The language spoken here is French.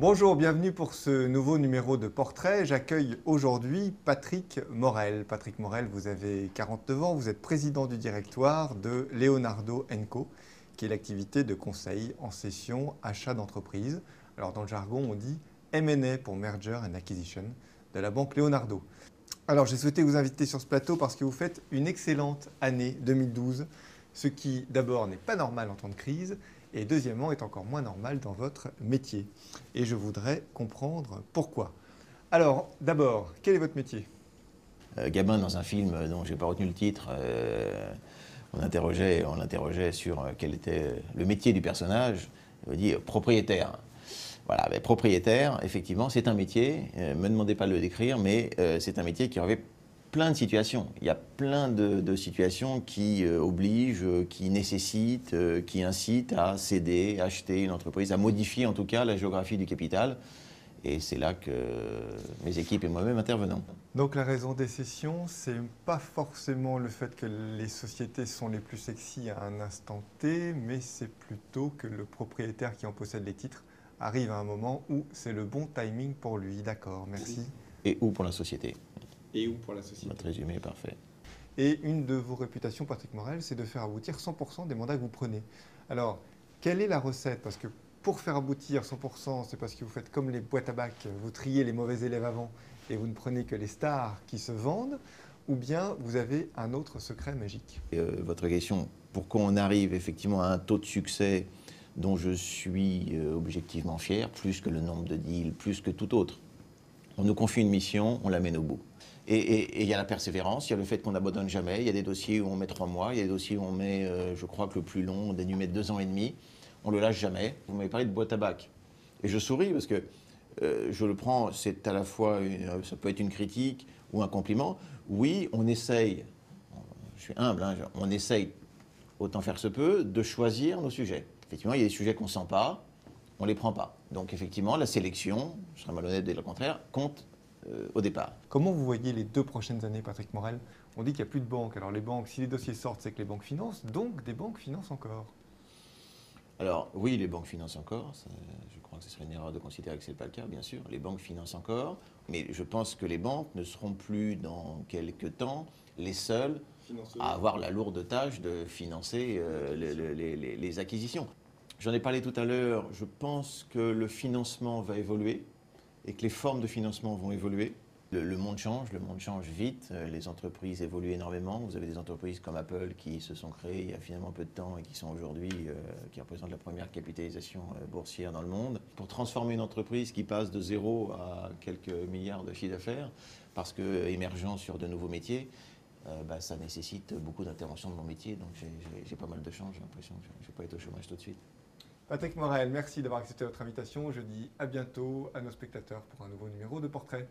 Bonjour, bienvenue pour ce nouveau numéro de Portrait. J'accueille aujourd'hui Patrick Morel. Patrick Morel, vous avez 49 ans, vous êtes président du directoire de Leonardo & Co, qui est l'activité de conseil en cession achat d'entreprise. Alors dans le jargon, on dit M&A pour Merger and Acquisition de la banque Leonardo. Alors j'ai souhaité vous inviter sur ce plateau parce que vous faites une excellente année 2012, ce qui d'abord n'est pas normal en temps de crise et deuxièmement est encore moins normal dans votre métier. Et je voudrais comprendre pourquoi. Alors d'abord, quel est votre métier? Gabin, dans un film dont je n'ai pas retenu le titre, on l'interrogeait sur quel était le métier du personnage. Il dit propriétaire. Voilà, mais propriétaire, effectivement, c'est un métier. Ne me demandez pas de le décrire, mais c'est un métier qui revêt plein de situations. Il y a plein de situations qui obligent, qui nécessitent, qui incitent à céder, acheter une entreprise, à modifier en tout cas la géographie du capital. Et c'est là que mes équipes et moi-même intervenons. Donc la raison des cessions, c'est pas forcément le fait que les sociétés sont les plus sexy à un instant T, mais c'est plutôt que le propriétaire qui en possède les titres arrive à un moment où c'est le bon timing pour lui. D'accord, merci. Et ou pour la société. Et où pour la société. Votre résumé est parfait. Et une de vos réputations, Patrick Morel, c'est de faire aboutir 100% des mandats que vous prenez. Alors, quelle est la recette? Parce que pour faire aboutir 100%, c'est parce que vous faites comme les boîtes à bac, vous triez les mauvais élèves avant et vous ne prenez que les stars qui se vendent, ou bien vous avez un autre secret magique? Votre question, pourquoi on arrive effectivement à un taux de succès dont je suis objectivement fier, plus que le nombre de deals, plus que tout autre. On nous confie une mission, on la mène au bout. Et il y a la persévérance, il y a le fait qu'on n'abandonne jamais. Il y a des dossiers où on met 3 mois, il y a des dossiers où on met, je crois que le plus long, on a dû mettre 2 ans et demi. On ne le lâche jamais. Vous m'avez parlé de boîte à bac. Et je souris parce que je le prends, c'est à la fois, ça peut être une critique ou un compliment. Oui, on essaye, je suis humble, hein, on essaye, autant faire se peut, de choisir nos sujets. Effectivement, il y a des sujets qu'on ne sent pas, on ne les prend pas. Donc effectivement, la sélection, je serais malhonnête de dire le contraire, compte au départ. Comment vous voyez les 2 prochaines années, Patrick Morel? On dit qu'il n'y a plus de banques. Alors les banques, si les dossiers sortent, c'est que les banques financent, donc des banques financent encore. Alors oui, les banques financent encore, je crois que ce serait une erreur de considérer que ce n'est pas le cas, bien sûr. Les banques financent encore, mais je pense que les banques ne seront plus dans quelques temps les seules à avoir la lourde tâche de financer les acquisitions. J'en ai parlé tout à l'heure, je pense que le financement va évoluer et que les formes de financement vont évoluer. Le monde change vite, les entreprises évoluent énormément. Vous avez des entreprises comme Apple qui se sont créées il y a finalement peu de temps et qui sont aujourd'hui, qui représentent la première capitalisation boursière dans le monde. Pour transformer une entreprise qui passe de 0 à quelques milliards de chiffre d'affaires, parce que émergent sur de nouveaux métiers, ça nécessite beaucoup d'intervention de mon métier. Donc j'ai pas mal de chance, j'ai l'impression que je ne vais pas être au chômage tout de suite. Patrick Morel, merci d'avoir accepté notre invitation. Je dis à bientôt à nos spectateurs pour un nouveau numéro de Portrait.